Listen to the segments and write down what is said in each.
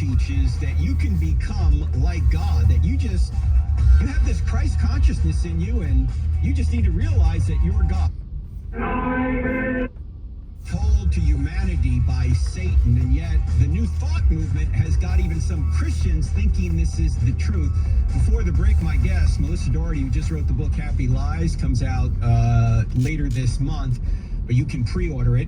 teaches that you can become like God, that you have this Christ consciousness in you, and you just need to realize that you're God. Told to humanity by Satan, and yet the New Thought movement has got even some Christians thinking this is the truth. Before the break, my guest, Melissa Doherty, who just wrote the book Happy Lies, comes out later this month, but you can pre-order it.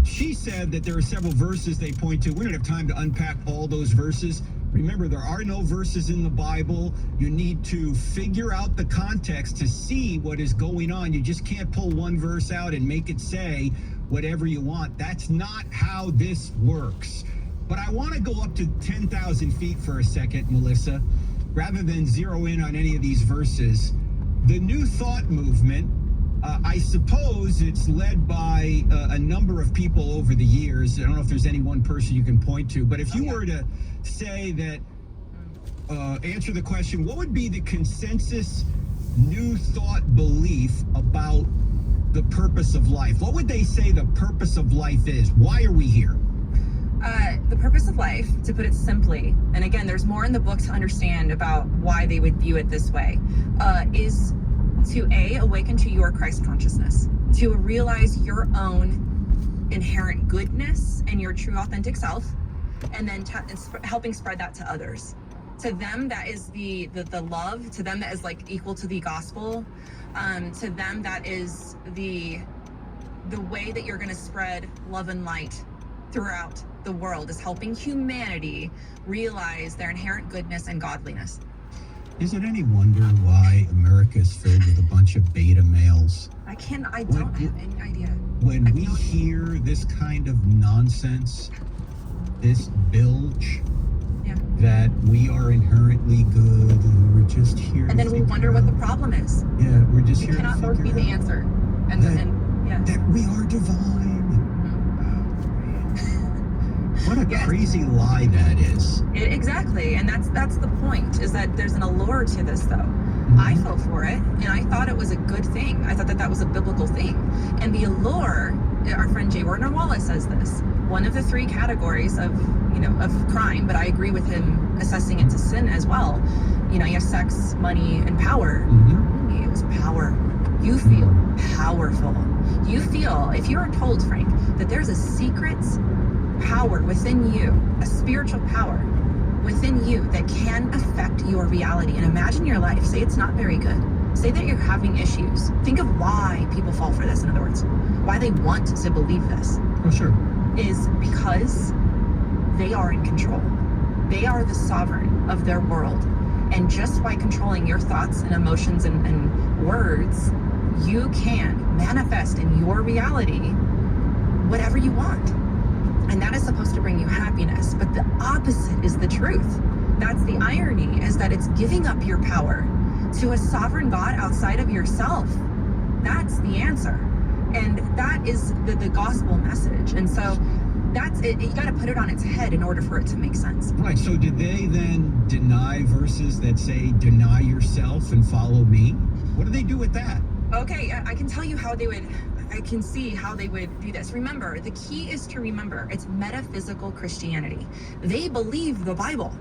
She said that there are several verses they point to. We don't have time to unpack all those verses. Remember, there are no verses in the Bible. You need to figure out the context to see what is going on. You just can't pull one verse out and make it say whatever you want. That's not how this works. But I want to go up to 10,000 feet for a second, Melissa, rather than zero in on any of these verses. The New Thought movement, I suppose it's led by a number of people over the years. I don't know if there's any one person you can point to, but if you were to say that, answer the question, what would be the consensus New Thought belief about the purpose of life? What would they say the purpose of life is? Why are we here? The purpose of life, to put it simply, and again, there's more in the book to understand about why they would view it this way, is to awaken to your Christ consciousness, to realize your own inherent goodness and your true authentic self, and then helping spread that to others. To them, that is the love. To them, that is like equal to the gospel. To them, that is the way that you're going to spread love and light throughout the world, is helping humanity realize their inherent goodness and godliness. Is it any wonder why America is filled with a bunch of beta males? I don't have any idea. When we hear this kind of nonsense, this bilge, that we are inherently good and we're just here. And then we wonder what the problem is. Yeah, we're just here. We cannot both be the answer. And that we are divine. What a crazy lie that is. Exactly, and that's the point, is that there's an allure to this, though. I fell for it, and I thought it was a good thing. I thought that was a biblical thing. And the allure, our friend J. Warner Wallace says this, one of the three categories of crime, but I agree with him assessing it to sin as well. You have sex, money, and power. It was power. You feel powerful. You feel, if you are told, Frank, that there's a secret power within you, a spiritual power within you that can affect your reality. And imagine your life. Say it's not very good. Say that you're having issues. Think of why people fall for this, in other words. Why they want to believe this. Oh, sure. Is because they are in control. They are the sovereign of their world. And just by controlling your thoughts and emotions and words, you can manifest in your reality whatever you want. And that is supposed to bring you happiness. But the opposite is the truth. That's the irony, is that it's giving up your power to a sovereign God outside of yourself. That's the answer. And that is the gospel message. And so that's it. You got to put it on its head in order for it to make sense. Right. So did they then deny verses that say, deny yourself and follow me? What do they do with that? Okay, I can tell you how they would. I can see how they would do this. Remember, the key is to remember it's metaphysical Christianity. They believe the Bible.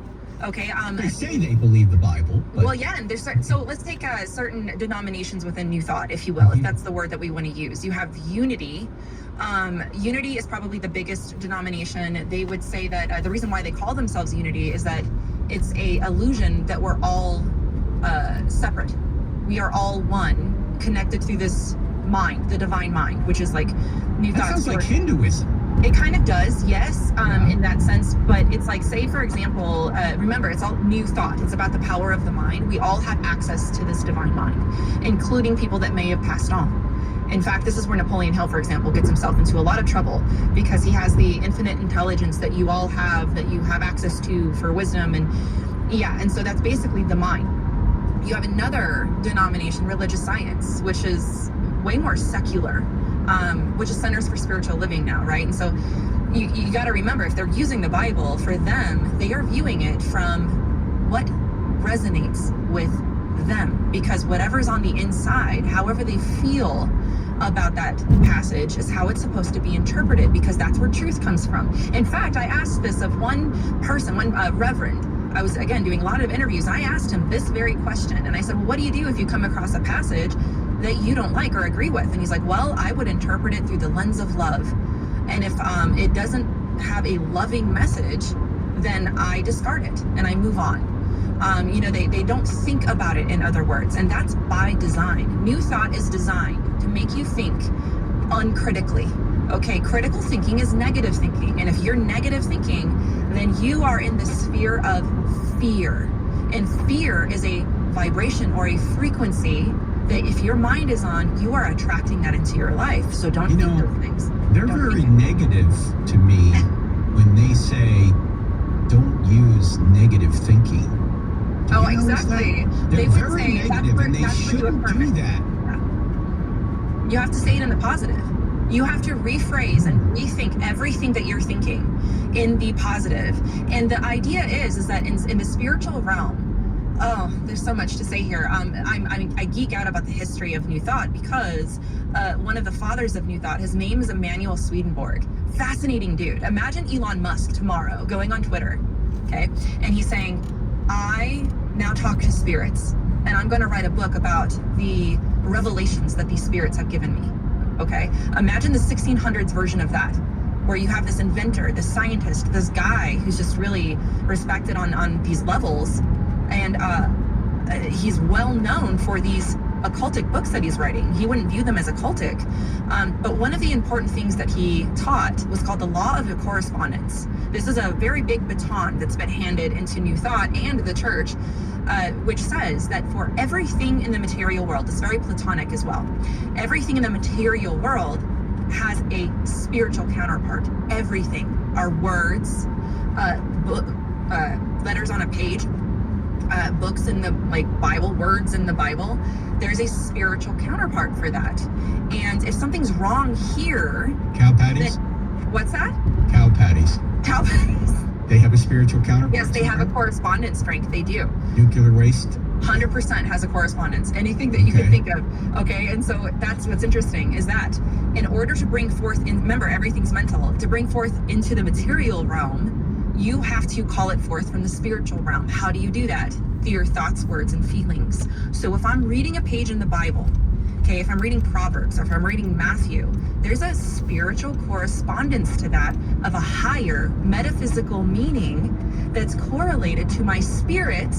Okay. They say they believe the Bible. Well, yeah, and there's so let's take certain denominations within New Thought, if you will, if that's the word that we want to use. You have unity. Unity is probably the biggest denomination. They would say that the reason why they call themselves unity is that it's a illusion that we're all separate. We are all one, connected through this mind, the divine mind, which is like New Thought. That sounds like Hinduism. It kind of does, yes, in that sense. But it's like, say, for example, remember, it's all New Thought. It's about the power of the mind. We all have access to this divine mind, including people that may have passed on. In fact, this is where Napoleon Hill, for example, gets himself into a lot of trouble, because he has the infinite intelligence that you all have, that you have access to for wisdom. And so that's basically the mind. You have another denomination, religious science, which is way more secular, which is Centers for Spiritual Living now, right? And so you got to remember, if they're using the Bible, for them, they are viewing it from what resonates with them, because whatever's on the inside, however they feel about that passage is how it's supposed to be interpreted, because that's where truth comes from. In fact, I asked this of one person, one reverend. I was, again, doing a lot of interviews, and I asked him this very question. And I said, well, what do you do if you come across a passage that you don't like or agree with? And he's like, well, I would interpret it through the lens of love. And if it doesn't have a loving message, then I discard it and I move on. They don't think about it, in other words, and that's by design. New Thought is designed to make you think uncritically. Okay, critical thinking is negative thinking, and if you're negative thinking, then you are in the sphere of fear, and fear is a vibration or a frequency that if your mind is on, you are attracting that into your life. So don't think those things. They're very negative to me when they say don't use negative thinking. Oh, exactly. They're very negative, and they shouldn't do that. Yeah. You have to say it in the positive. You have to rephrase and rethink everything that you're thinking in the positive. And the idea is that in the spiritual realm, there's so much to say here. I geek out about the history of New Thought because one of the fathers of New Thought, his name is Emanuel Swedenborg. Fascinating dude. Imagine Elon Musk tomorrow going on Twitter, okay? And he's saying, I now talk to spirits, and I'm going to write a book about the revelations that these spirits have given me. Okay, imagine the 1600s version of that, where you have this inventor, this scientist, this guy who's just really respected on these levels, and he's well known for these occultic books that he's writing. He wouldn't view them as occultic, but one of the important things that he taught was called the law of correspondence. This is a very big baton that's been handed into New Thought and the church, which says that for everything in the material world, it's very Platonic as well, everything in the material world has a spiritual counterpart. Everything. Our words, letters on a page, books in the Bible, words in the Bible, there's a spiritual counterpart for that. And if something's wrong here, cow patties. What's that? Cow patties. Cow patties. They have a spiritual counterpart. Yes, they have a correspondence, Frank. They do. Nuclear waste. 100% has a correspondence. Anything that you can think of. Okay, and so that's what's interesting is that in order to bring forth, remember everything's mental, to bring forth into the material realm, you have to call it forth from the spiritual realm. How do you do that? Through your thoughts, words, and feelings. So if I'm reading a page in the Bible, okay, if I'm reading Proverbs or if I'm reading Matthew, there's a spiritual correspondence to that of a higher metaphysical meaning that's correlated to my spirit,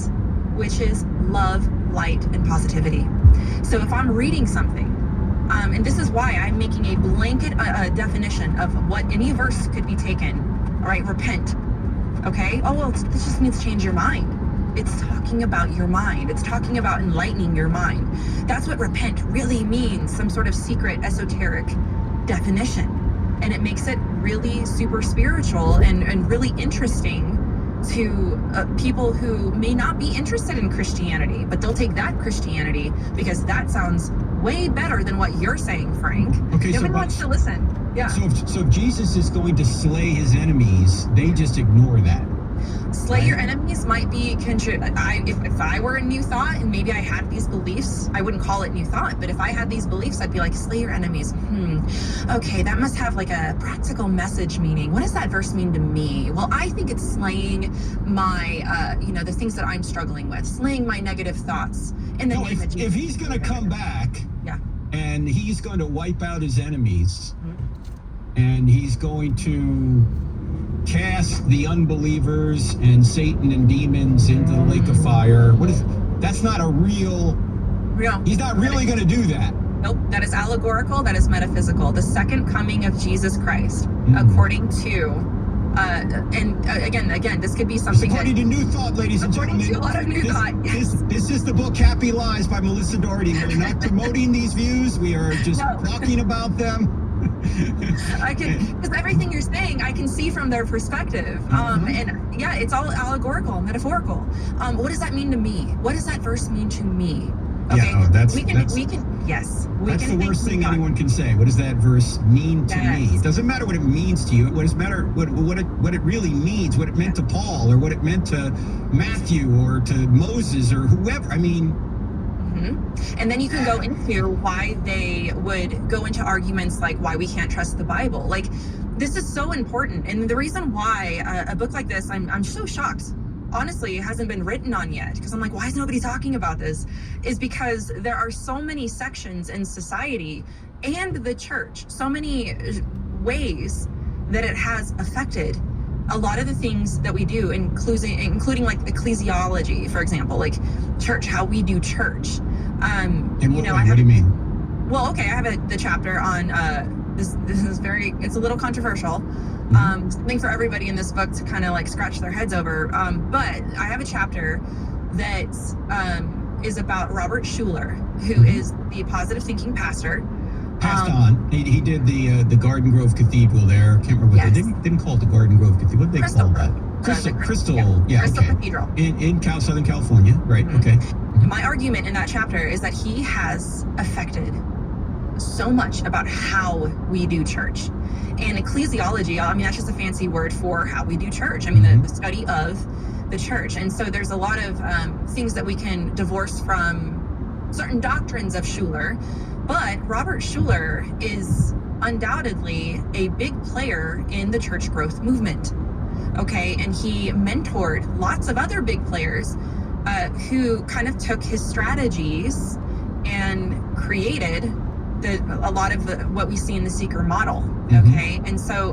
which is love, light, and positivity. So if I'm reading something, and this is why I'm making a blanket definition of what any verse could be taken, all right, repent. Okay, oh, well, this just means change your mind. It's talking about your mind. It's talking about enlightening your mind. That's what repent really means, some sort of secret, esoteric definition. And it makes it really super spiritual and really interesting to people who may not be interested in Christianity, but they'll take that Christianity because that sounds way better than what you're saying, Frank. Okay, Nobody wants to listen. Yeah. So if Jesus is going to slay his enemies, they just ignore that. Slay your enemies might be if I were in New Thought and maybe I had these beliefs, I wouldn't call it New Thought, but if I had these beliefs, I'd be like, slay your enemies. Okay, that must have like a practical message meaning. What does that verse mean to me? Well, I think it's slaying my the things that I'm struggling with, slaying my negative thoughts in the name of Jesus. If he's going to come back, and he's going to wipe out his enemies, and he's going to cast the unbelievers and Satan and demons into the lake of fire. That's not a real. He's not really going to do that. Nope, that is allegorical, that is metaphysical. The second coming of Jesus Christ, according to, again, this could be something according to New Thought, ladies and gentlemen. According to a lot of New Thought, yes. This is the book Happy Lies by Melissa Doherty. We're not promoting these views. We are just talking about them. Because everything you're saying, I can see from their perspective. And yeah, it's all allegorical, metaphorical. What does that mean to me? What does that verse mean to me? Okay, that's the worst thing anyone can say. What does that verse mean to me? It doesn't matter what it means to you. What it really means, what it meant to Paul or what it meant to Matthew or to Moses or whoever. I mean, And then you can go into why they would go into arguments like why we can't trust the Bible. Like, this is so important. And the reason why a book like this, I'm so shocked, honestly, it hasn't been written on yet, because I'm like, why is nobody talking about this? Is because there are so many sections in society and the church, so many ways that it has affected a lot of the things that we do, including like ecclesiology, for example, like church, how we do church. What do you mean? Well, okay, I have the chapter on this is it's a little controversial. Something for everybody in this book to kind of like scratch their heads over. But I have a chapter that is about Robert Schuller, who is the positive thinking pastor. Passed on. He did the Garden Grove Cathedral there. I can't remember what they didn't call it the Garden Grove Cathedral. What did they call that? Crystal Cathedral. In Southern California, right? Okay. My argument in that chapter is that he has affected so much about how we do church. And ecclesiology, I mean, that's just a fancy word for how we do church. I mean, the study of the church. And so there's a lot of things that we can divorce from certain doctrines of Schuller. But Robert Schuller is undoubtedly a big player in the church growth movement. Okay, and he mentored lots of other big players who kind of took his strategies and created a lot of what we see in the seeker model. Okay, and so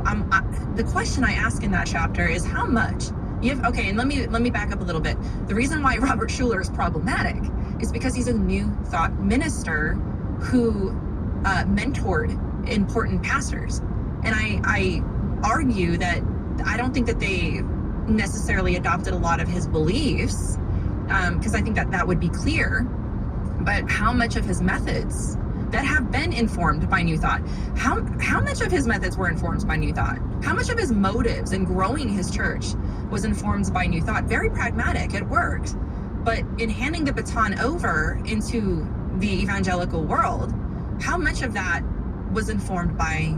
the question I ask in that chapter is how much and let me back up a little bit. The reason why Robert Schuller is problematic is because he's a New Thought minister who mentored important pastors. And I argue that I don't think that they necessarily adopted a lot of his beliefs, because I think that would be clear. But how much of his methods that have been informed by New Thought, how much of his methods were informed by New Thought? How much of his motives in growing his church was informed by New Thought? Very pragmatic, it worked. But in handing the baton over into the evangelical world, how much of that was informed by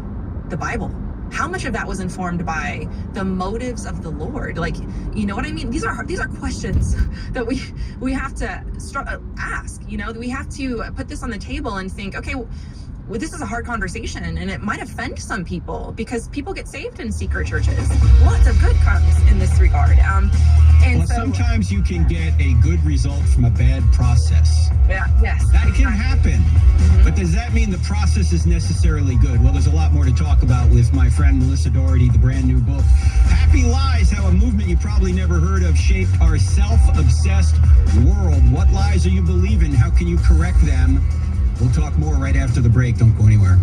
the Bible? How much of that was informed by the motives of the Lord? Like, you know what I mean? These are questions that we have to ask. You know, we have to put this on the table and think, okay, well, this is a hard conversation, and it might offend some people because people get saved in secret churches. Lots of good comes in this regard. Sometimes you can get a good result from a bad process. Yeah, yes. That can happen. But does that mean the process is necessarily good? Well, there's a lot more to talk about with my friend Melissa Doherty, the brand new book, Happy Lies, How a Movement You Probably Never Heard of Shaped Our Self-Obsessed World. What lies are you believing? How can you correct them? We'll talk more right after the break. Don't go anywhere.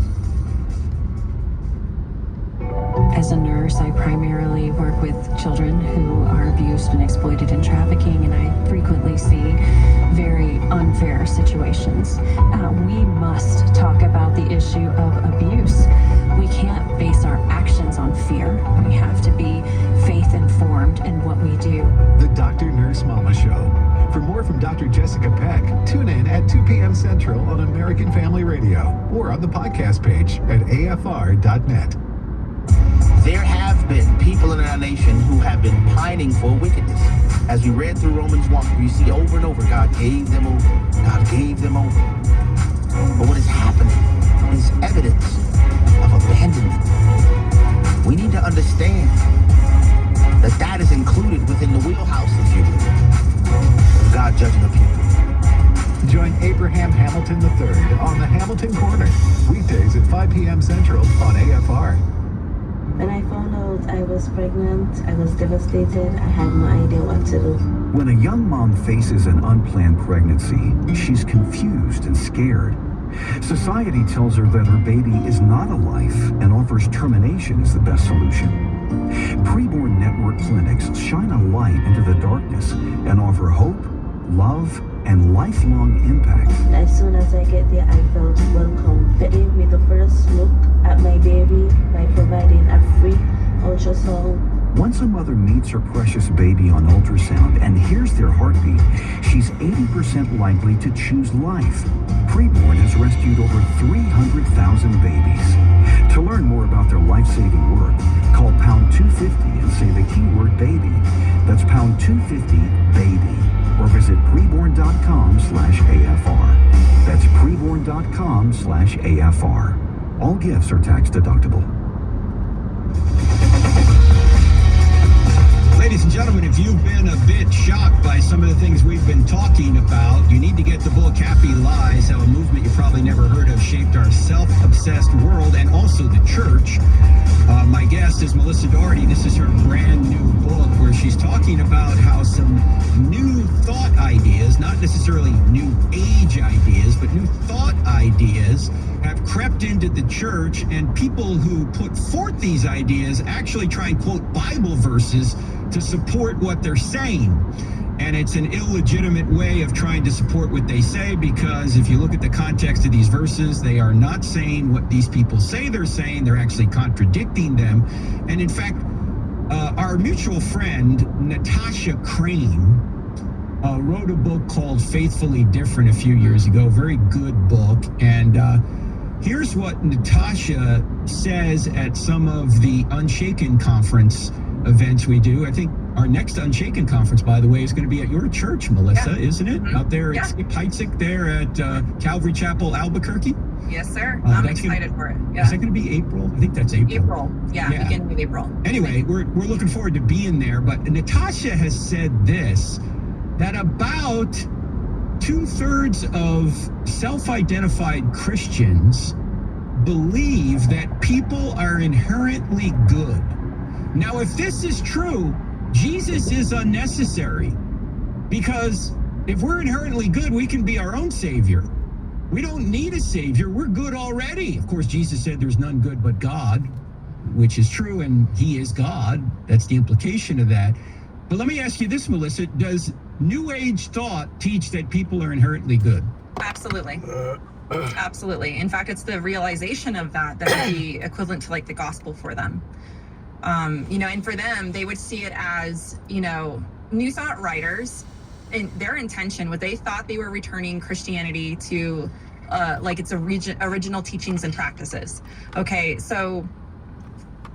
As a nurse, I primarily work with children who are abused and exploited in trafficking, and I frequently see very unfair situations. We must talk about the issue of abuse. We can't base our actions on fear. We have to be faith-informed in what we do. The Dr. Nurse Mama Show. For more from Dr. Jessica Peck, tune in at 2 p.m. Central on American Family Radio or on the podcast page at afr.net. There have been people in our nation who have been pining for wickedness. As we read through Romans 1, you see over and over, God gave them over. God gave them over. But what is happening is evidence of abandonment. We need to understand that that is included within the wheelhouse, if you will, of God judging the people. Join Abraham Hamilton III on the Hamilton Corner, weekdays at 5 p.m. Central on AFR. When I found out I was pregnant, I was devastated. I had no idea what to do. When a young mom faces an unplanned pregnancy, she's confused and scared. Society tells her that her baby is not a life and offers termination as the best solution. Preborn Network clinics shine a light into the darkness and offer hope, love, and lifelong impact. As soon as I get there, I felt welcome. They gave me the first look at my baby by providing a free ultrasound. Once a mother meets her precious baby on ultrasound and hears their heartbeat, she's 80% likely to choose life. Preborn has rescued over 300,000 babies. To learn more about their life-saving work, call pound 250 and say the keyword baby. That's pound 250 baby. or visit preborn.com/AFR. That's preborn.com/AFR. All gifts are tax deductible. Ladies and gentlemen, if you've been a bit shocked by some of the things we've been talking about, you need to get the book Happy Lies, How a Movement You Probably Never Heard Of Shaped Our Self-Obsessed World and also the Church. My guest is Melissa Doherty. This is her brand new book where she's talking about how some new thought ideas, not necessarily new age ideas, but new thought ideas have crept into the church, and people who put forth these ideas actually try and quote Bible verses to support what they're saying. And it's an illegitimate way of trying to support what they say, because if you look at the context of these verses, they are not saying what these people say they're saying. They're actually contradicting them. And in fact, our mutual friend, Natasha Crane, wrote a book called Faithfully Different a few years ago. Very good book. And here's what Natasha says at some of the Unshaken conference events we do. I think our next Unshaken conference, by the way, is going to be at your church, Melissa, isn't it? Out there at Heitzig there at Calvary Chapel, Albuquerque. Yes, sir. I'm excited for it. Is that going to be April? I think that's April. Beginning of April. Anyway, we're looking forward to being there. But Natasha has said this, that about 2/3 of self-identified Christians believe that people are inherently good. Now, if this is true, Jesus is unnecessary, because if we're inherently good, we can be our own savior. We don't need a savior. We're good already. Of course, Jesus said there's none good but God, which is true, and he is God. That's the implication of that. But let me ask you this, Melissa. Does New Age thought teach that people are inherently good? Absolutely. Absolutely. In fact, it's the realization of that would be equivalent to like the gospel for them. And for them, they would see it as, New Thought writers, and their intention, what they thought they were returning Christianity to, like its original teachings and practices. Okay, so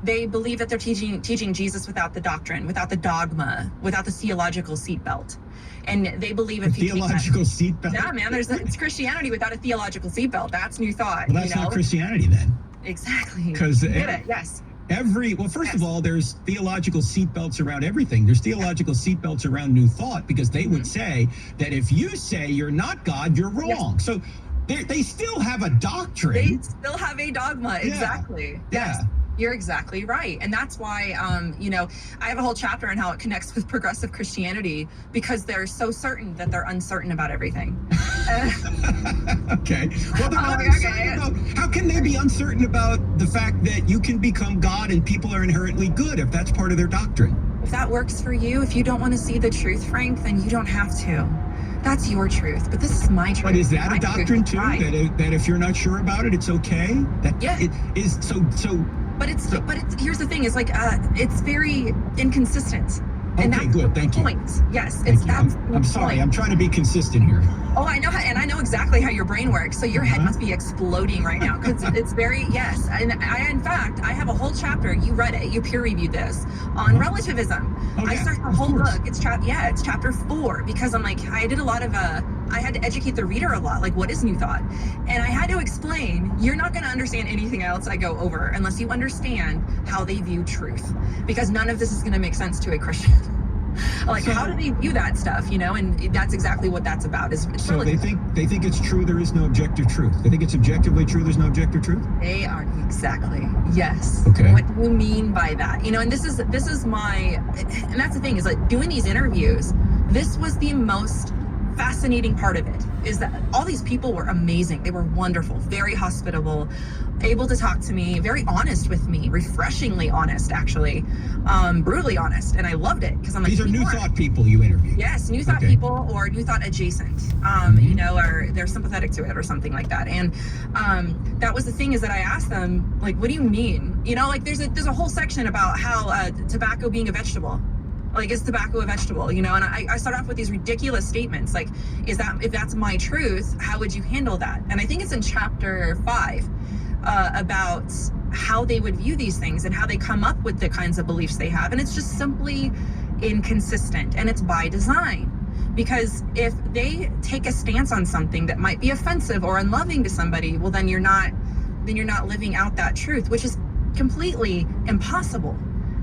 they believe that they're teaching Jesus without the doctrine, without the dogma, without the theological seatbelt. And they believe if you theological seatbelt. Yeah, man, it's Christianity without a theological seatbelt. That's New Thought. Well, that's not Christianity then. Exactly. Because yes. First of all, there's theological seatbelts around everything. There's theological seatbelts around New Thought, because they would say that if you say you're not God, you're wrong. Yes. So they still have a doctrine. They still have a dogma. Exactly. Yeah. Yes. You're exactly right. And that's why, I have a whole chapter on how it connects with progressive Christianity, because they're so certain that they're uncertain about everything. Okay. Well, they're not uncertain about, how can they be uncertain about the fact that you can become God and people are inherently good if that's part of their doctrine? If that works for you, if you don't want to see the truth, Frank, then you don't have to. That's your truth, but this is my truth. But is that a doctrine too? Right. That if you're not sure about it, it's okay? It is so. But here's the thing: is like it's very inconsistent. And okay, that's good. The Thank you. point. Yes, I'm sorry. I'm trying to be consistent here. Oh, I know, and I know exactly how your brain works. So your head must be exploding right now, because it's very And in fact, I have a whole chapter. You read it. You peer reviewed this on relativism. I start the whole book. It's chapter 4, because I'm like, I did a lot of I had to educate the reader a lot. Like, what is New Thought? And I had to explain, you're not going to understand anything else I go over unless you understand how they view truth, because none of this is going to make sense to a Christian. Like, how do they view that stuff, and that's exactly what that's about. So they think it's true, there is no objective truth. They think it's objectively true, there's no objective truth? They are, exactly. Yes. Okay. What do you mean by that? And this is my, and that's the thing, is like doing these interviews, this was the most fascinating part of it, is that all these people were amazing. They were wonderful, very hospitable, able to talk to me, very honest with me, refreshingly honest, actually, brutally honest. And I loved it, because I'm like, these are New Thought people you interviewed. Yes, New Thought people, or New Thought adjacent, or they're sympathetic to it or something like that. And that was the thing, is that I asked them, like, what do you mean? Like there's a whole section about how tobacco being a vegetable. Like, is tobacco a vegetable? And I start off with these ridiculous statements, like, if that's my truth, how would you handle that? And I think it's in chapter 5 about how they would view these things and how they come up with the kinds of beliefs they have. And it's just simply inconsistent, and it's by design, Because if they take a stance on something that might be offensive or unloving to somebody, well, then you're not living out that truth, which is completely impossible.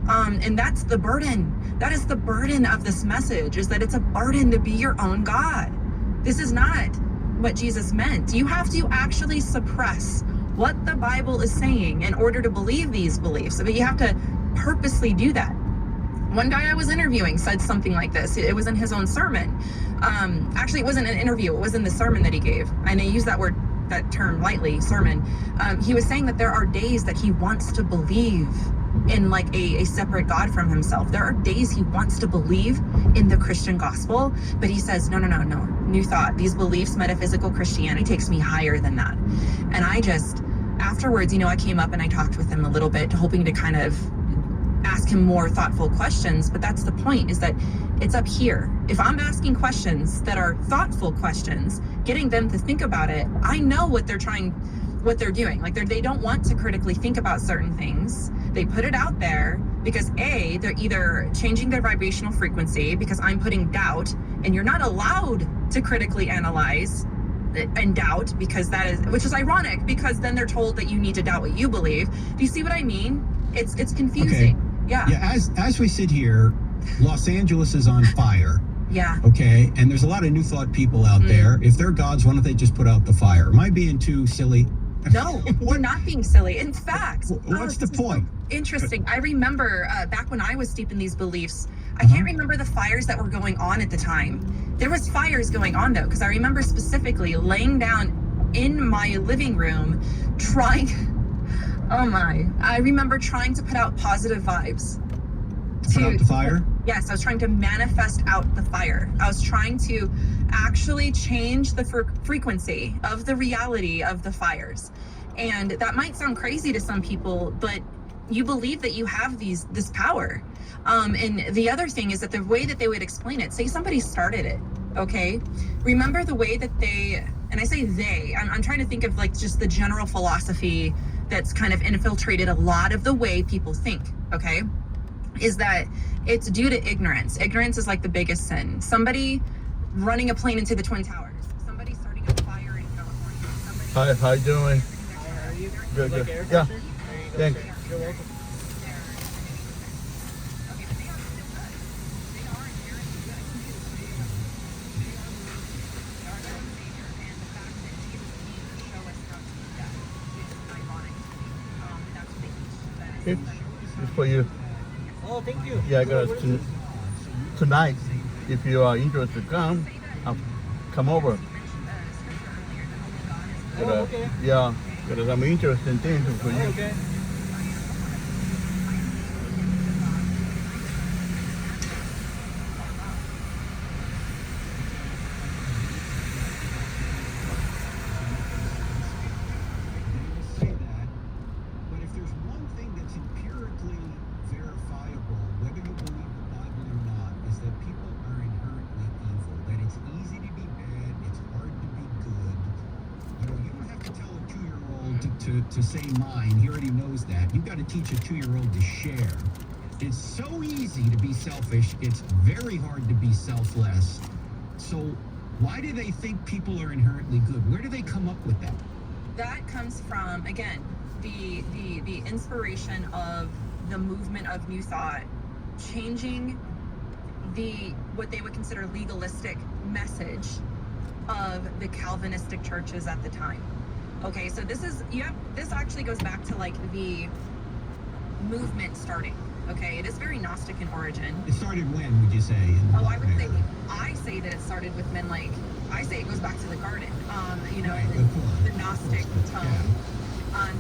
And that's the burden. That is the burden of this message, is that it's a burden to be your own God. This is not what Jesus meant. You have to actually suppress what the Bible is saying in order to believe these beliefs. But you have to purposely do that. One guy I was interviewing said something like this. It was in his own sermon. Actually, it wasn't an interview. It was in the sermon that he gave. And I use that term lightly, sermon. He was saying that there are days that he wants to believe in like a separate God from himself. There are days he wants to believe in the Christian gospel, but he says, no, new thought. These beliefs, metaphysical Christianity takes me higher than that. And I just, afterwards, I came up and I talked with him a little bit, hoping to kind of ask him more thoughtful questions. But that's the point, is that it's up here. If I'm asking questions that are thoughtful questions, getting them to think about it, I know what they're doing. Like they don't want to critically think about certain things. They put it out there because they're either changing their vibrational frequency, because I'm putting doubt, and you're not allowed to critically analyze and doubt, because which is ironic, because then they're told that you need to doubt what you believe. Do you see what I mean? It's confusing. Okay. Yeah. As we sit here, Los Angeles is on fire. Yeah. Okay. And there's a lot of New Thought people out there. If they're gods, why don't they just put out the fire? Am I being too silly? No, we're not being silly. In fact, what's the point? Interesting. I remember back when I was steep in these beliefs, I can't remember the fires that were going on at the time. There was fires going on though, because I remember specifically laying down in my living room I remember trying to put out positive vibes. Put out the fire? Yes, I was trying to manifest out the fire. I was trying to actually change the frequency of the reality of the fires. And that might sound crazy to some people, but you believe that you have this power. And the other thing is that the way that they would explain it, say somebody started it, okay? Remember the way that and I say I'm trying to think of like just the general philosophy that's kind of infiltrated a lot of the way people think, okay? Is that it's due to ignorance. Ignorance is like the biggest sin. Somebody running a plane into the Twin Towers. Somebody starting a fire in California. Hi, how you doing? How are you? Good, Like good. air Yeah, pressure? thanks. You're welcome. It's for you. Oh, thank you. Yeah, I got What is it this? tonight. If you are interested, I'll come over. Oh, okay. Yeah, because I'm interested in things for you. Oh, okay. Say that, but if there's one thing that's empirically verifiable, whether you believe the Bible or not, is that people are inherently evil. That it's easy to be bad, it's hard to be good. You don't have to tell a 2-year-old to say mine. He already knows that. You've got to teach a 2-year-old to share. It's so easy to be selfish. It's very hard to be selfless. So why do they think people are inherently good? Where do they come up with that? That comes from, again, the inspiration of the movement of New Thought, changing what they would consider legalistic message of the Calvinistic churches at the time. Okay, so this actually goes back to like the movement starting. Okay, it is very Gnostic in origin. It started when, would you say? I say that it started with men like, I say it goes back to the garden. Right, the Gnostic tone.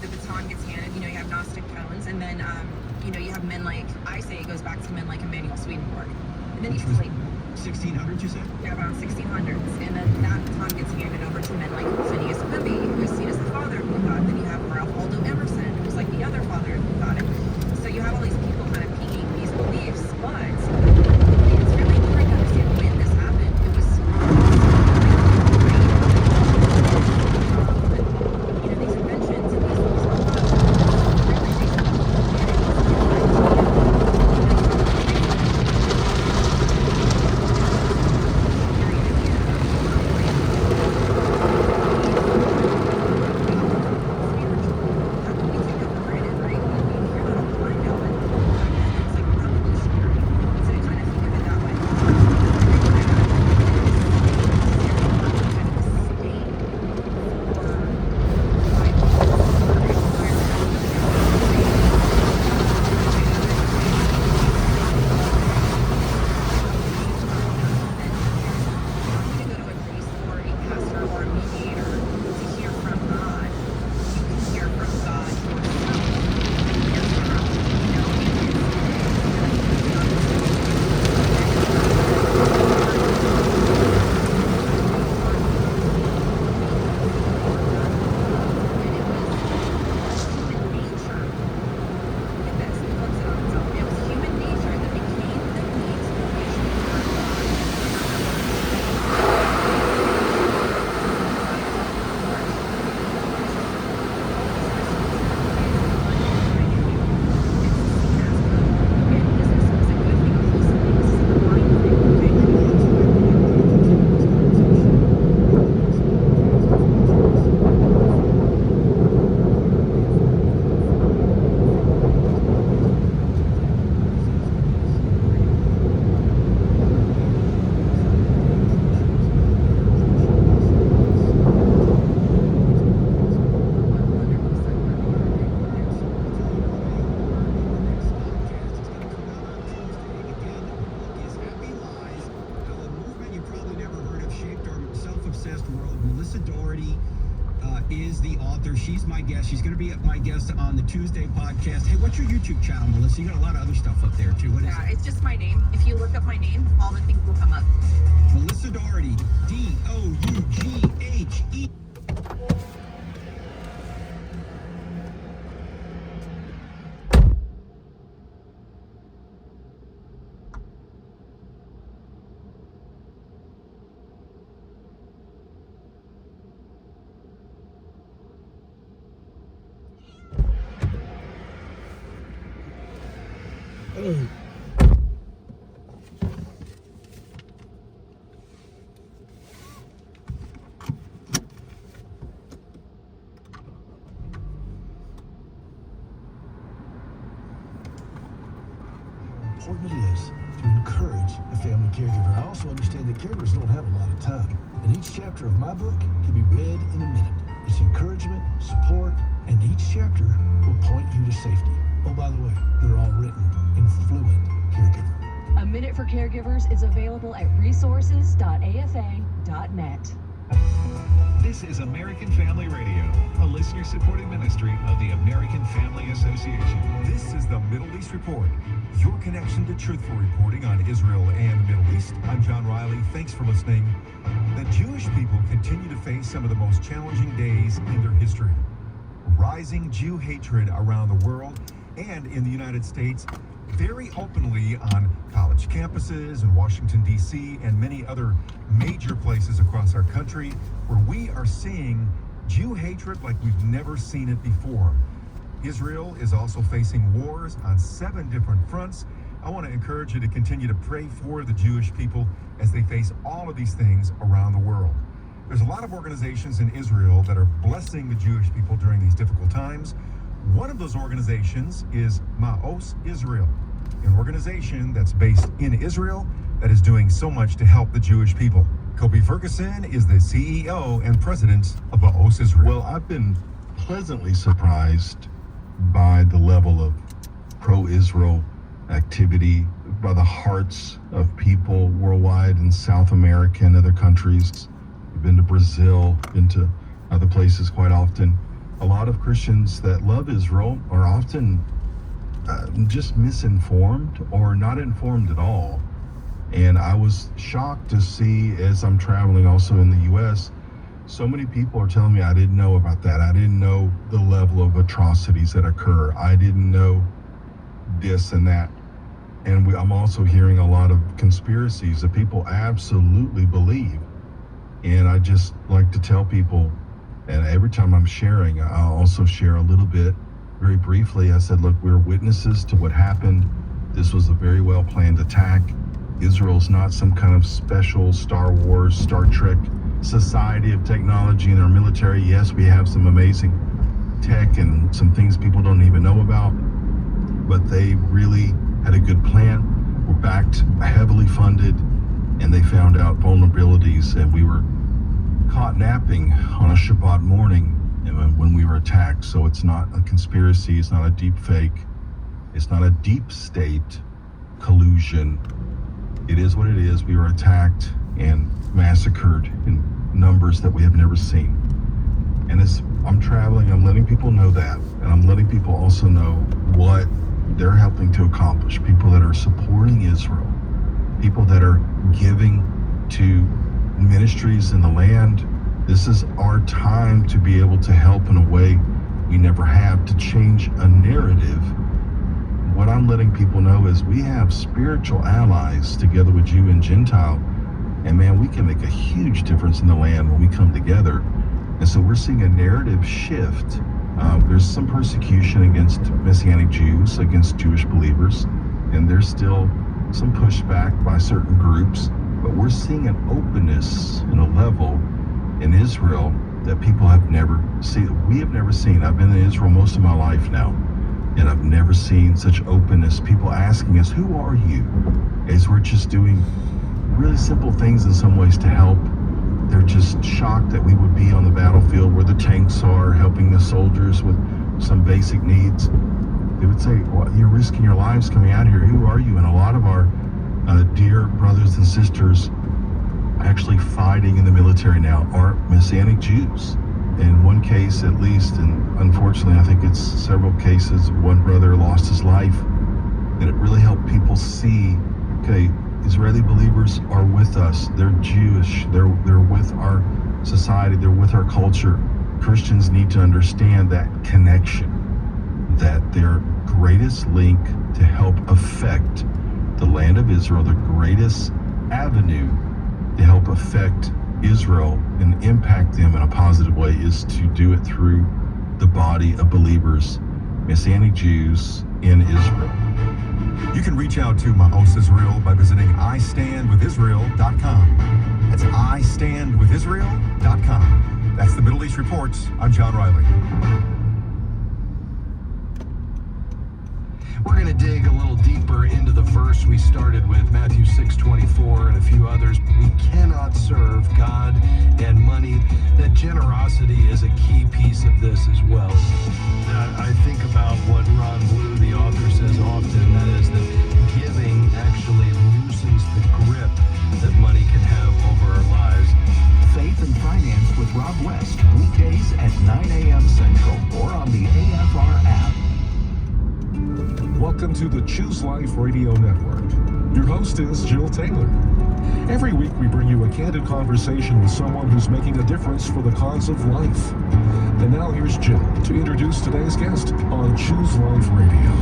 The baton gets handed, you have Gnostic tones, and then, you have men like, I say it goes back to men like Emanuel Swedenborg. And then Which you was like, 1600, you said? yeah, around 1600s. And then that baton gets handed over to men like Phineas Wimby, who is seen as the father of New Thought. Then you have Ralph Waldo Emerson, who's like the other father of New Thought. So you have all these people kind of picking these beliefs, but it's really important to understand when this happened. It was these inventions and these obsessed world. Melissa Doherty is the author. She's my guest. She's going to be my guest on the Tuesday podcast. Hey, what's your YouTube channel, Melissa? You got a lot of other stuff up there too. What is it? It's just my name. If you look up my name, all the things will come up. Melissa Doherty, Doughe. Important it is to encourage a family caregiver. I also understand that caregivers don't have a lot of time, and each chapter of my book can be read in a minute. It's encouragement, support, and each chapter will point you to safety. Oh, by the way, they're all written in fluent caregiver. A Minute for Caregivers is available at resources.afa.net. This is American Family Radio, a listener-supported ministry of the American Family Association. This is the Middle East Report, your connection to truthful reporting on Israel and the Middle East. I'm John Riley. Thanks for listening. The Jewish people continue to face some of the most challenging days in their history. Rising Jew hatred around the world and in the United States, very openly on college campuses in Washington, D.C., and many other major places across our country, where we are seeing Jew hatred like we've never seen it before. Israel is also facing wars on 7 different fronts. I want to encourage you to continue to pray for the Jewish people as they face all of these things around the world. There's a lot of organizations in Israel that are blessing the Jewish people during these difficult times. One of those organizations is Ma'os Israel, an organization that's based in Israel that is doing so much to help the Jewish people. Kobe Ferguson is the CEO and president of Ma'os Israel. Well, I've been pleasantly surprised by the level of pro-Israel activity, by the hearts of people worldwide in South America and other countries. I've been to Brazil, been to other places quite often. A lot of Christians that love Israel are often just misinformed or not informed at all. And I was shocked to see, as I'm traveling also in the U.S., so many people are telling me I didn't know about that. I didn't know the level of atrocities that occur. I didn't know this and that. And I'm also hearing a lot of conspiracies that people absolutely believe. And I just like to tell people, and every time I'm sharing, I'll also share a little bit, very briefly. I said, look, we're witnesses to what happened. This was a very well-planned attack. Israel's not some kind of special Star Wars, Star Trek society of technology in our military. Yes, we have some amazing tech and some things people don't even know about, but they really had a good plan. We're backed, heavily funded, and they found out vulnerabilities, and we were caught napping on a Shabbat morning when we were attacked. So it's not a conspiracy, it's not a deep fake, it's not a deep state collusion. It is what it is. We were attacked and massacred in numbers that we have never seen. And as I'm traveling, I'm letting people know that, and I'm letting people also know what they're helping to accomplish. People that are supporting Israel, people that are giving to ministries in the land. This is our time to be able to help in a way we never have, to change a narrative. What I'm letting people know is we have spiritual allies together with Jew and Gentile, and man, we can make a huge difference in the land when we come together. And so we're seeing a narrative shift. There's some persecution against Messianic Jews, against Jewish believers, and there's still some pushback by certain groups, but we're seeing an openness and a level in Israel that people have never seen. We have never seen. I've been in Israel most of my life now, and I've never seen such openness. People asking us, who are you? As we're just doing really simple things in some ways to help. They're just shocked that we would be on the battlefield where the tanks are, helping the soldiers with some basic needs. They would say, well, you're risking your lives coming out here. Who are you? And a lot of our dear brothers and sisters actually fighting in the military now are Messianic Jews. In one case, at least, and unfortunately, I think it's several cases, one brother lost his life. And it really helped people see, okay, Israeli believers are with us. They're Jewish. They're with our society. They're with our culture. Christians need to understand that connection, that their greatest link to help affect the land of Israel, the greatest avenue to help affect Israel and impact them in a positive way is to do it through the body of believers, Messianic Jews in Israel. You can reach out to Ma'os Israel by visiting istandwithisrael.com. That's istandwithisrael.com. That's the Middle East Report. I'm John Riley. We're going to dig a little deeper into the verse we started with, Matthew 6:24 and a few others. We cannot serve God and money. That generosity is a key piece of this as well. I think about what Ron Blue, the author, says often, that is that giving actually loosens the grip that money can have over our lives. Faith and Finance with Rob West, weekdays at 9 a.m. Central or on the AFR app. Welcome to the Choose Life Radio Network. Your host is Jill Taylor. Every week we bring you a candid conversation with someone who's making a difference for the cause of life. And now here's Jill to introduce today's guest on Choose Life Radio.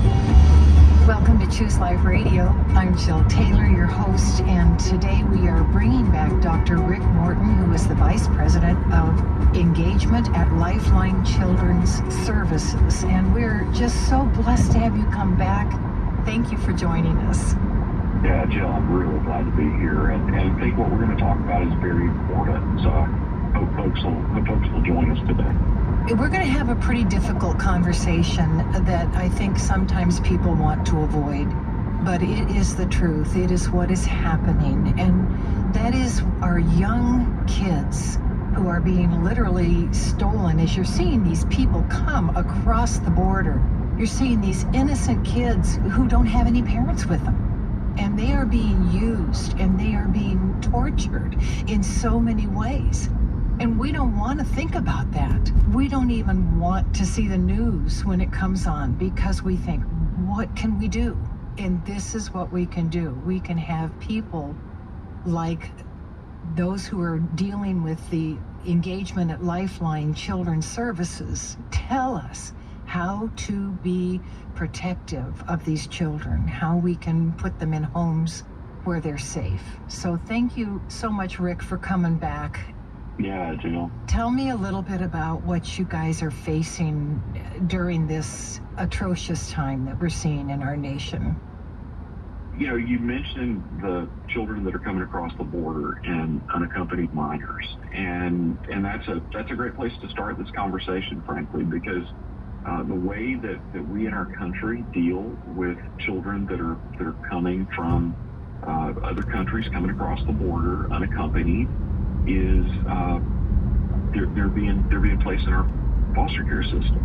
Welcome to Choose Life Radio. I'm Jill Taylor, your host, and today we are bringing back Dr. Rick Morton, who is the Vice President of Engagement at Lifeline Children's Services. And we're just so blessed to have you come back. Thank you for joining us. Yeah, Jill, I'm really glad to be here, and I think what we're going to talk about is very important, so I hope folks will join us today. We're going to have a pretty difficult conversation that I think sometimes people want to avoid, but it is the truth. It is what is happening, and that is our young kids who are being literally stolen. As you're seeing these people come across the border, you're seeing these innocent kids who don't have any parents with them, and they are being used and they are being tortured in so many ways. And we don't want to think about that. We don't even want to see the news when it comes on because we think, what can we do? And this is what we can do. We can have people like those who are dealing with the engagement at Lifeline Children's Services tell us how to be protective of these children, how we can put them in homes where they're safe. So thank you so much, Rick, for coming back. Yeah, Jill. Tell me a little bit about what you guys are facing during this atrocious time that we're seeing in our nation. You know, you mentioned the children that are coming across the border and unaccompanied minors, and that's a great place to start this conversation, frankly, because the way that we in our country deal with children that are coming from other countries, coming across the border unaccompanied, is they're being placed in our foster care system.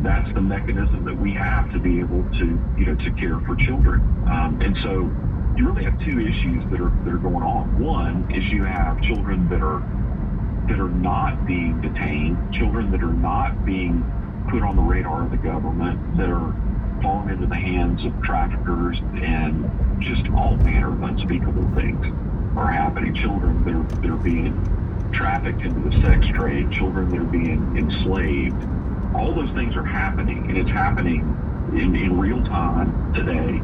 That's the mechanism that we have to be able to care for children. And so you really have two issues that are going on. One is you have children that are not being detained, children that are not being put on the radar of the government, that are falling into the hands of traffickers, and just all manner of unspeakable things are happening. Children that are being trafficked into the sex trade, children that are being enslaved. All those things are happening, and it's happening in real time today.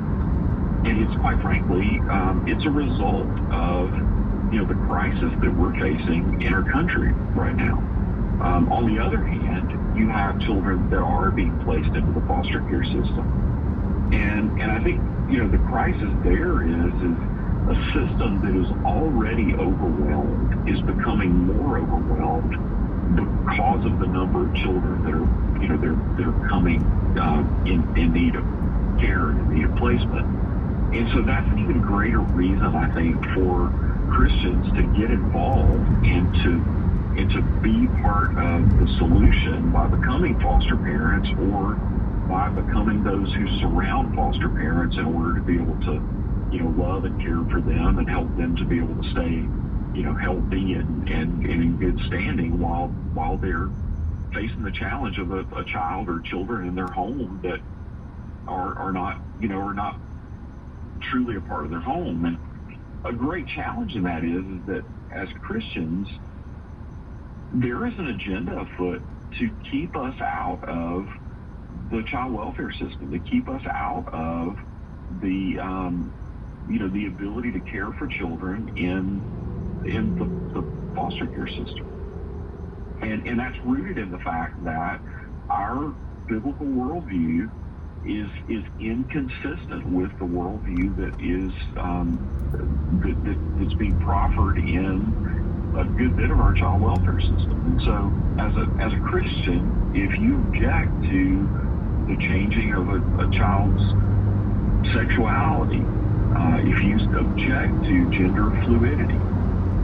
And it's quite frankly, it's a result of the crisis that we're facing in our country right now. On the other hand, you have children that are being placed into the foster care system, and I think the crisis there is a system that is already overwhelmed is becoming more overwhelmed because of the number of children that are coming in need of care and in need of placement. And so that's an even greater reason, I think, for Christians to get involved and to be part of the solution by becoming foster parents, or by becoming those who surround foster parents in order to be able to love and care for them and help them to be able to stay healthy and in good standing while they're facing the challenge of a child or children in their home that are not truly a part of their home. And a great challenge in that is that as Christians, there is an agenda afoot to keep us out of the child welfare system, to keep us out of the the ability to care for children in the foster care system. And that's rooted in the fact that our biblical worldview is inconsistent with the worldview that is that's being proffered in a good bit of our child welfare system. And so as a Christian, if you object to the changing of a child's sexuality, if you object to gender fluidity,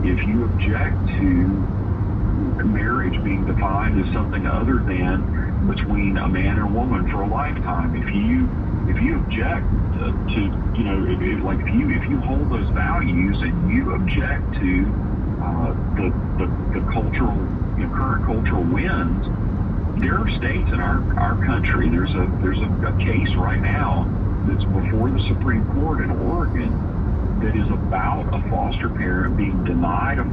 if you object to marriage being defined as something other than between a man and a woman for a lifetime, if you object to if you hold those values and you object to the cultural current cultural winds, there are states in our country. There's a case right now that's before the Supreme Court in Oregon that is about a foster parent being denied a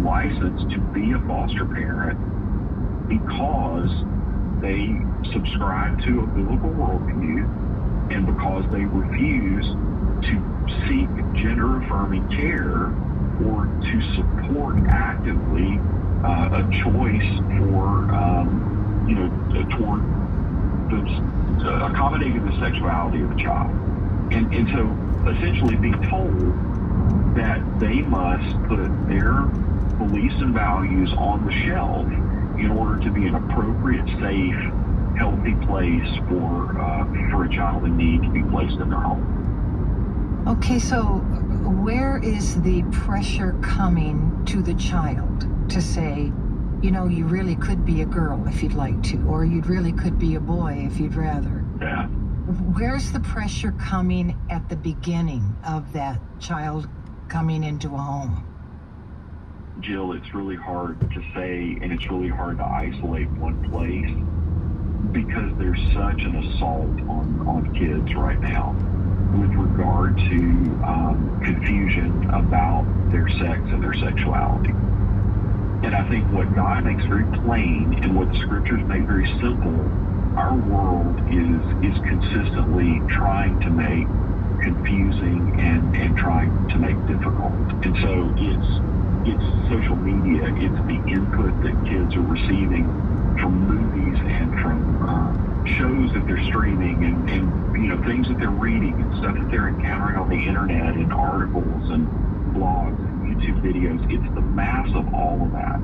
license to be a foster parent because they subscribe to a biblical worldview and because they refuse to seek gender-affirming care or to support actively a choice for toward accommodating the sexuality of a child, and so essentially being told that they must put their beliefs and values on the shelf in order to be an appropriate, safe, healthy place for a child in need to be placed in their home. Okay, so where is the pressure coming to the child to say, you really could be a girl if you'd like to, or you really could be a boy if you'd rather? Yeah. Where's the pressure coming at the beginning of that child coming into a home? Jill, it's really hard to say, and it's really hard to isolate one place because there's such an assault on kids right now with regard to confusion about their sex and their sexuality. And I think what God makes very plain and what the scriptures make very simple, our world is consistently trying to make confusing and trying to make difficult. And so it's social media, it's the input that kids are receiving from movies and from shows that they're streaming and things that they're reading and stuff that they're encountering on the internet and articles and blogs and YouTube videos. It's the mass of all of that.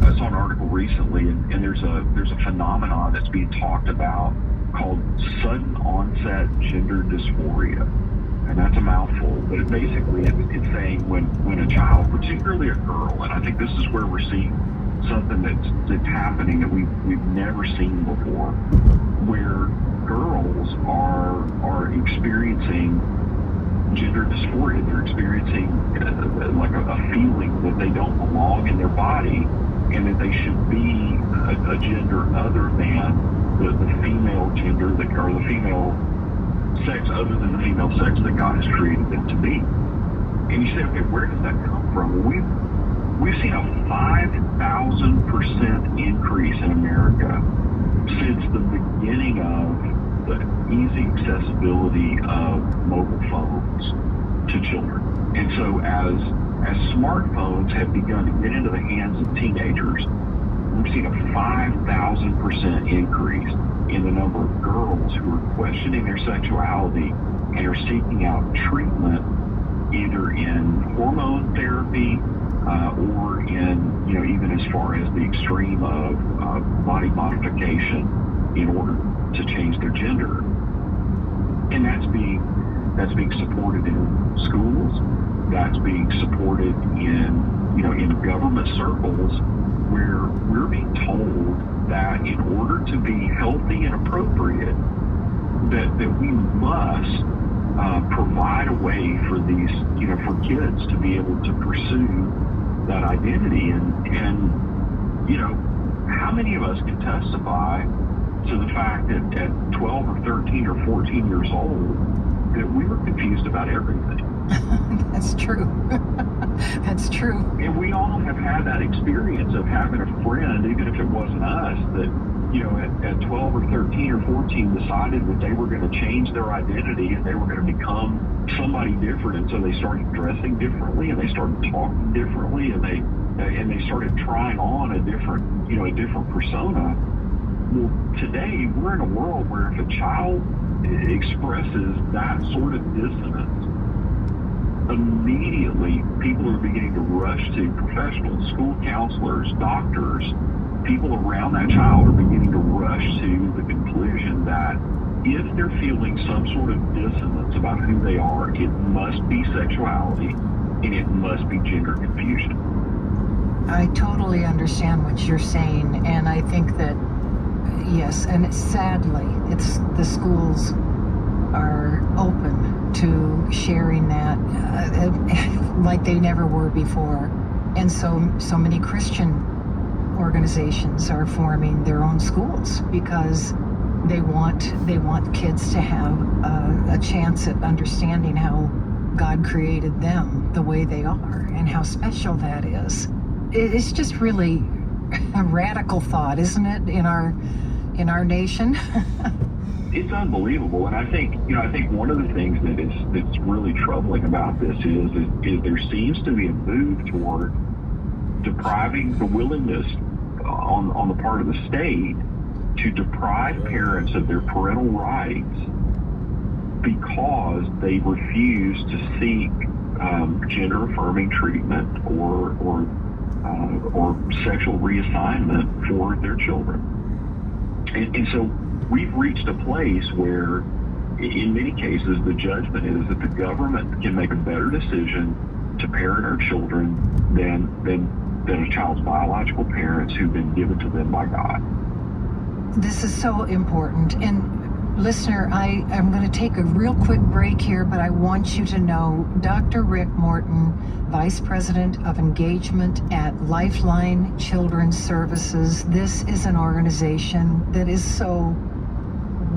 I saw an article recently, and there's a phenomenon that's being talked about called sudden onset gender dysphoria, and that's a mouthful. But it's saying when a child, particularly a girl, and I think this is where we're seeing something that's happening that we've never seen before, where girls are experiencing gender dysphoria. They're experiencing like a feeling that they don't belong in their body and that they should be a gender other than the female gender or the female sex other than the female sex that God has created them to be. And you say, okay, where does that come from? Well, we've seen a 5,000% increase in America since the beginning of the easy accessibility of mobile phones to children. And so as smartphones have begun to get into the hands of teenagers, we've seen a 5,000% increase in the number of girls who are questioning their sexuality and are seeking out treatment either in hormone therapy or in, even as far as the extreme of body modification in order to change their gender. And that's being supported in schools. That's being supported in government circles where we're being told that in order to be healthy and appropriate, that we must provide a way for these, for kids to be able to pursue that identity. And you know, how many of us can testify to the fact that at 12 or 13 or 14 years old that we were confused about everything? That's true. That's true. And we all have had that experience of having a friend, even if it wasn't us, that, you know, at 12 or 13 or 14 decided that they were going to change their identity and they were going to become somebody different. And so they started dressing differently and they started talking differently and they started trying on a different persona. Well, today we're in a world where if a child expresses that sort of dissonance, immediately people are beginning to rush to professionals, school counselors, doctors. People around that child are beginning to rush to the conclusion that if they're feeling some sort of dissonance about who they are, it must be sexuality and it must be gender confusion. I totally understand what you're saying, and I think that, yes, and sadly, it's the schools are open to sharing that like they never were before. And so many Christian organizations are forming their own schools because they want kids to have a chance at understanding how God created them the way they are and how special that is. It's just really a radical thought, isn't it, in our nation? It's unbelievable, and I think one of the things that's really troubling about this is there seems to be a move toward depriving the willingness on the part of the state to deprive parents of their parental rights because they refuse to seek gender-affirming treatment or sexual reassignment for their children. And so we've reached a place where, in many cases, the judgment is that the government can make a better decision to parent our children than a child's biological parents who've been given to them by God. This is so important. And listener, I'm going to take a real quick break here, but I want you to know Dr. Rick Morton, Vice President of Engagement at Lifeline Children's Services. This is an organization that is so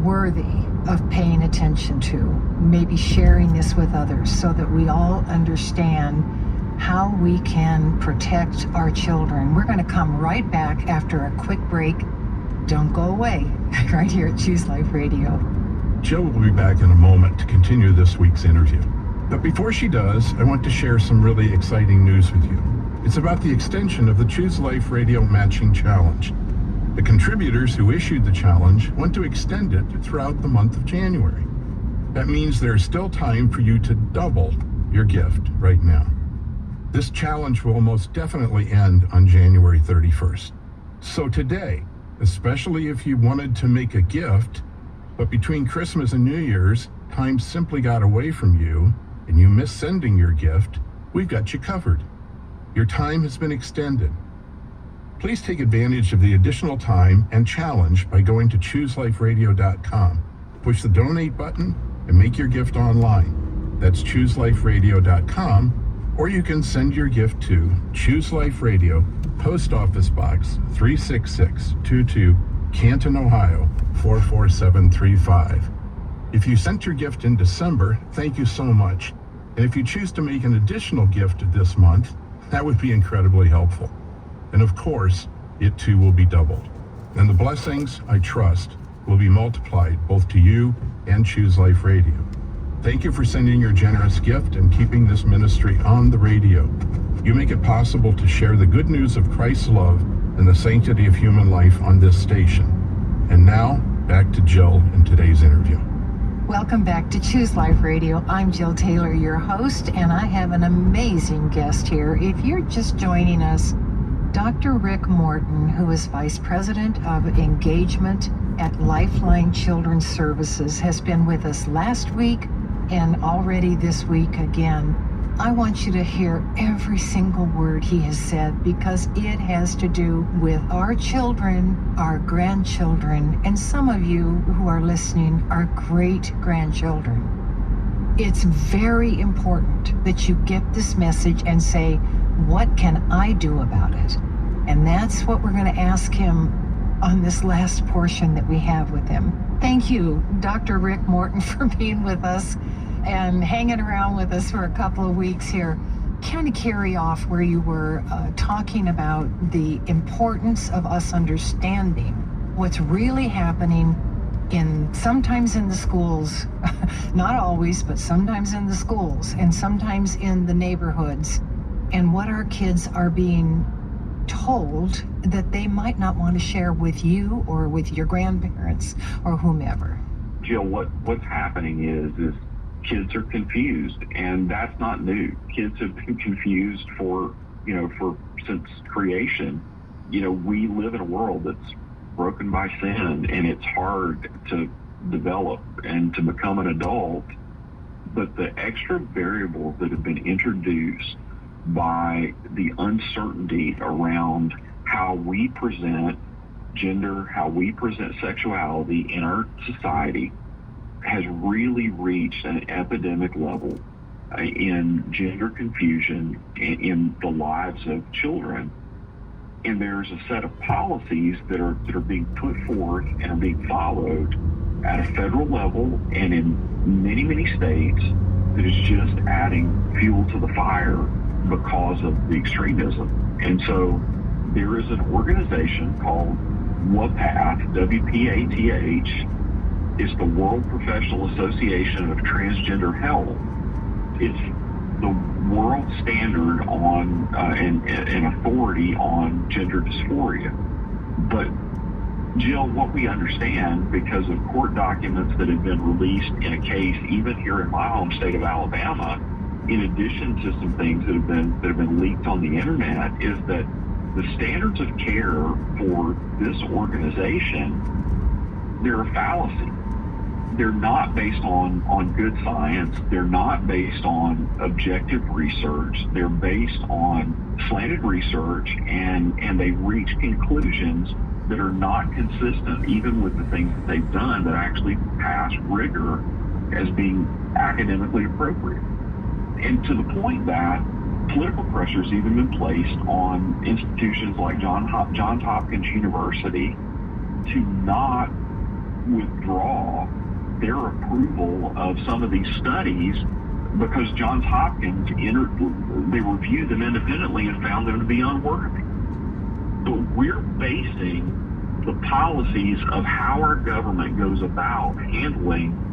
worthy of paying attention to, maybe sharing this with others so that we all understand how we can protect our children. We're going to come right back after a quick break. Don't go away, right here at Choose Life Radio. Jill will be back in a moment to continue this week's interview. But before she does, I want to share some really exciting news with you. It's about the extension of the Choose Life Radio Matching Challenge. The contributors who issued the challenge want to extend it throughout the month of January. That means there's still time for you to double your gift right now. This challenge will most definitely end on January 31st. So today, especially if you wanted to make a gift, but between Christmas and New Year's, time simply got away from you and you missed sending your gift, we've got you covered. Your time has been extended. Please take advantage of the additional time and challenge by going to chooseliferadio.com. Push the donate button and make your gift online. That's chooseliferadio.com, or you can send your gift to Choose Life Radio, Post Office Box 36622, Canton, Ohio 44735. If you sent your gift in December, thank you so much. And if you choose to make an additional gift this month, that would be incredibly helpful. And of course, it too will be doubled. And the blessings, I trust, will be multiplied both to you and Choose Life Radio. Thank you for sending your generous gift and keeping this ministry on the radio. You make it possible to share the good news of Christ's love and the sanctity of human life on this station. And now, back to Jill in today's interview. Welcome back to Choose Life Radio. I'm Jill Taylor, your host, and I have an amazing guest here. If you're just joining us, Dr. Rick Morton, who is Vice President of Engagement at Lifeline Children's Services, has been with us last week and already this week again. I want you to hear every single word he has said because it has to do with our children, our grandchildren, and some of you who are listening are great-grandchildren. It's very important that you get this message and say, What can I do about it? And that's what we're going to ask him on this last portion that we have with him. Thank you, Dr. Rick Morton, for being with us and hanging around with us for a couple of weeks here. Kind of carry off where you were talking about the importance of us understanding what's really happening sometimes in the schools, not always, but sometimes in the schools and sometimes in the neighborhoods, and what our kids are being told that they might not want to share with you or with your grandparents or whomever. Jill, what's happening is kids are confused, and that's not new. Kids have been confused since creation. We live in a world that's broken by sin, and it's hard to develop and to become an adult. But the extra variables that have been introduced by the uncertainty around how we present gender, how we present sexuality in our society has really reached an epidemic level in gender confusion in the lives of children. And there's a set of policies that are being put forth and are being followed at a federal level and in many, many states that is just adding fuel to the fire because of the extremism. And so there is an organization called WPATH, W-P-A-T-H. It's the World Professional Association of Transgender Health. It's the world standard on and authority on gender dysphoria. But Jill, what we understand because of court documents that have been released in a case, even here in my home state of Alabama, in addition to some things that have been leaked on the internet, is that the standards of care for this organization, they're a fallacy. They're not based on good science. They're not based on objective research. They're based on slanted research, and they reach conclusions that are not consistent even with the things that they've done that actually pass rigor as being academically appropriate. And to the point that political pressure has even been placed on institutions like Johns Hopkins University to not withdraw their approval of some of these studies because Johns Hopkins they reviewed them independently and found them to be unworthy. But we're basing the policies of how our government goes about handling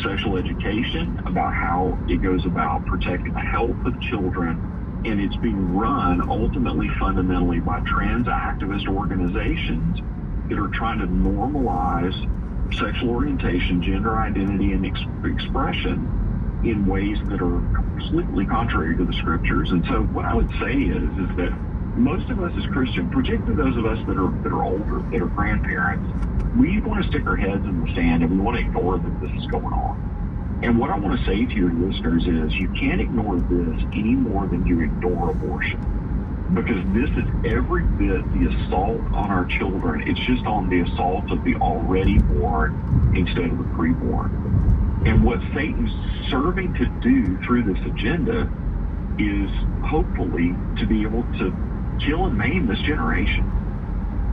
sexual education, about how it goes about protecting the health of children, and it's being run ultimately fundamentally by trans activist organizations that are trying to normalize sexual orientation, gender identity, and expression in ways that are completely contrary to the scriptures. And so what I would say is that most of us as Christians, particularly those of us that are older, that are grandparents, we want to stick our heads in the sand and we want to ignore that this is going on. And what I want to say to your listeners is you can't ignore this any more than you ignore abortion. Because this is every bit the assault on our children. It's just on the assault of the already born instead of the preborn. And what Satan's serving to do through this agenda is hopefully to be able to kill and maim this generation.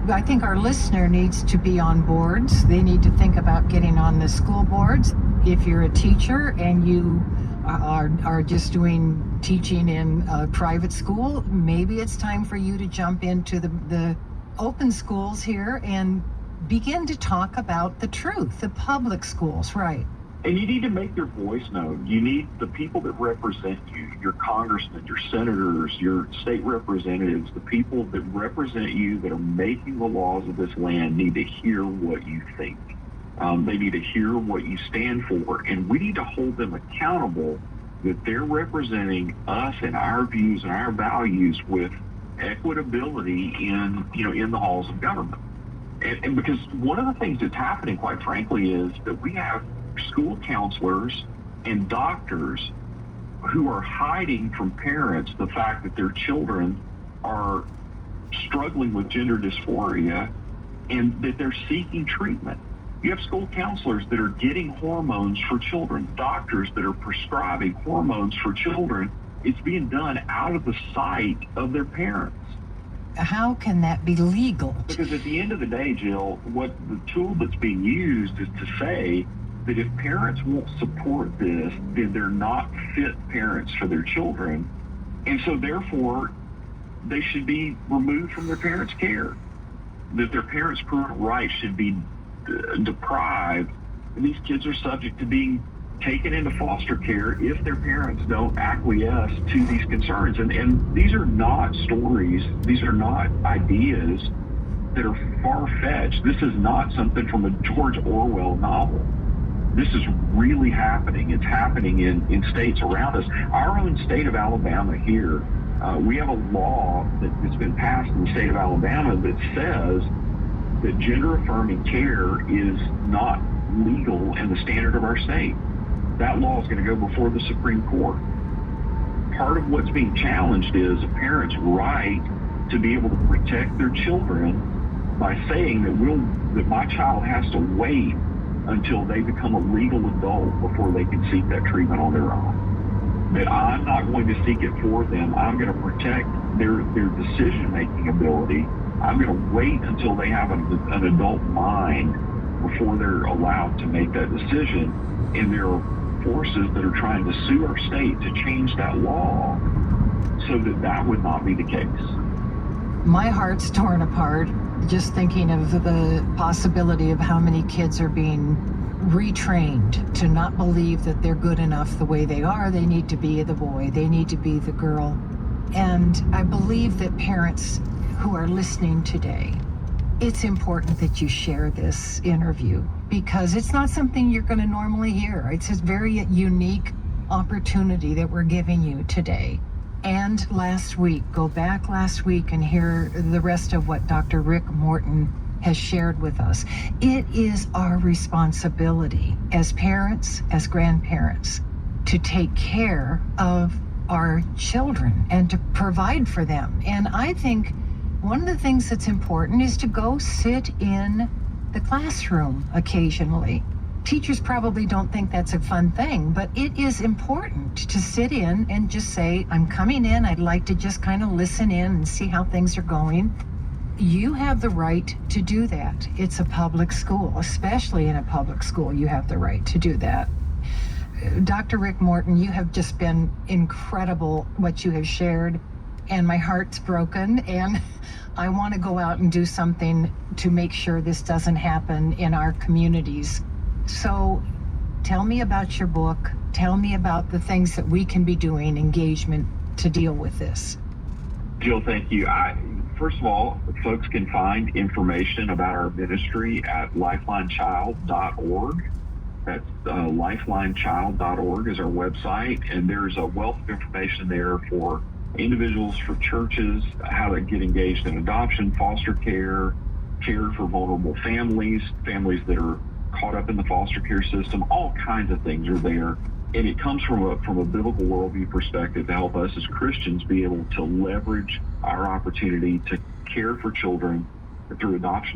I think our listener needs to be on boards. They need to think about getting on the school boards. If you're a teacher and you are just doing teaching in a private school, maybe it's time for you to jump into the open schools here and begin to talk about the truth, the public schools, right? And you need to make your voice known. You need the people that represent you, your congressmen, your senators, your state representatives, the people that represent you that are making the laws of this land need to hear what you think. They need to hear what you stand for, and we need to hold them accountable that they're representing us and our views and our values with equitability in the halls of government. And because one of the things that's happening, quite frankly, is that we have school counselors and doctors who are hiding from parents the fact that their children are struggling with gender dysphoria and that they're seeking treatment. You have school counselors that are getting hormones for children, doctors that are prescribing hormones for children it's being done out of the sight of their parents. How can that be legal? Because at the end of the day, Jill, what the tool that's being used is to say that if parents won't support this, then they're not fit parents for their children. And so therefore, they should be removed from their parents' care. That their parents' parental rights should be deprived. And these kids are subject to being taken into foster care if their parents don't acquiesce to these concerns. And these are not stories. These are not ideas that are far-fetched. This is not something from a George Orwell novel. This is really happening. It's happening in states around us. Our own state of Alabama here, we have a law that's been passed in the state of Alabama that says that gender-affirming care is not legal in the standard of our state. That law is going to go before the Supreme Court. Part of what's being challenged is a parent's right to be able to protect their children by saying that my child has to wait until they become a legal adult before they can seek that treatment on their own. That I'm not going to seek it for them. I'm going to protect their decision-making ability. I'm going to wait until they have an adult mind before they're allowed to make that decision. And there are forces that are trying to sue our state to change that law so that would not be the case. My heart's torn apart just thinking of the possibility of how many kids are being retrained to not believe that they're good enough the way they are. They need to be the boy. They need to be the girl. And I believe that parents who are listening today, it's important that you share this interview because it's not something you're going to normally hear. It's a very unique opportunity that we're giving you today. And last week, go back last week and hear the rest of what Dr. Rick Morton has shared with us. It is our responsibility as parents, as grandparents, to take care of our children and to provide for them. And I think one of the things that's important is to go sit in the classroom occasionally. Teachers probably don't think that's a fun thing, but it is important to sit in and just say, I'm coming in, I'd like to just kind of listen in and see how things are going. You have the right to do that. It's a public school, especially in a public school, you have the right to do that. Dr. Rick Morton, you have just been incredible what you have shared, and my heart's broken, and I want to go out and do something to make sure this doesn't happen in our communities. So tell me about your book. Tell me about the things that we can be doing, engagement, to deal with this. Jill, thank you. First of all, folks can find information about our ministry at lifelinechild.org. That's lifelinechild.org is our website, and there's a wealth of information there for individuals, for churches, how to get engaged in adoption, foster care, care for vulnerable families, families that are caught up in the foster care system. All kinds of things are there, and it comes from a biblical worldview perspective to help us as Christians be able to leverage our opportunity to care for children through adoption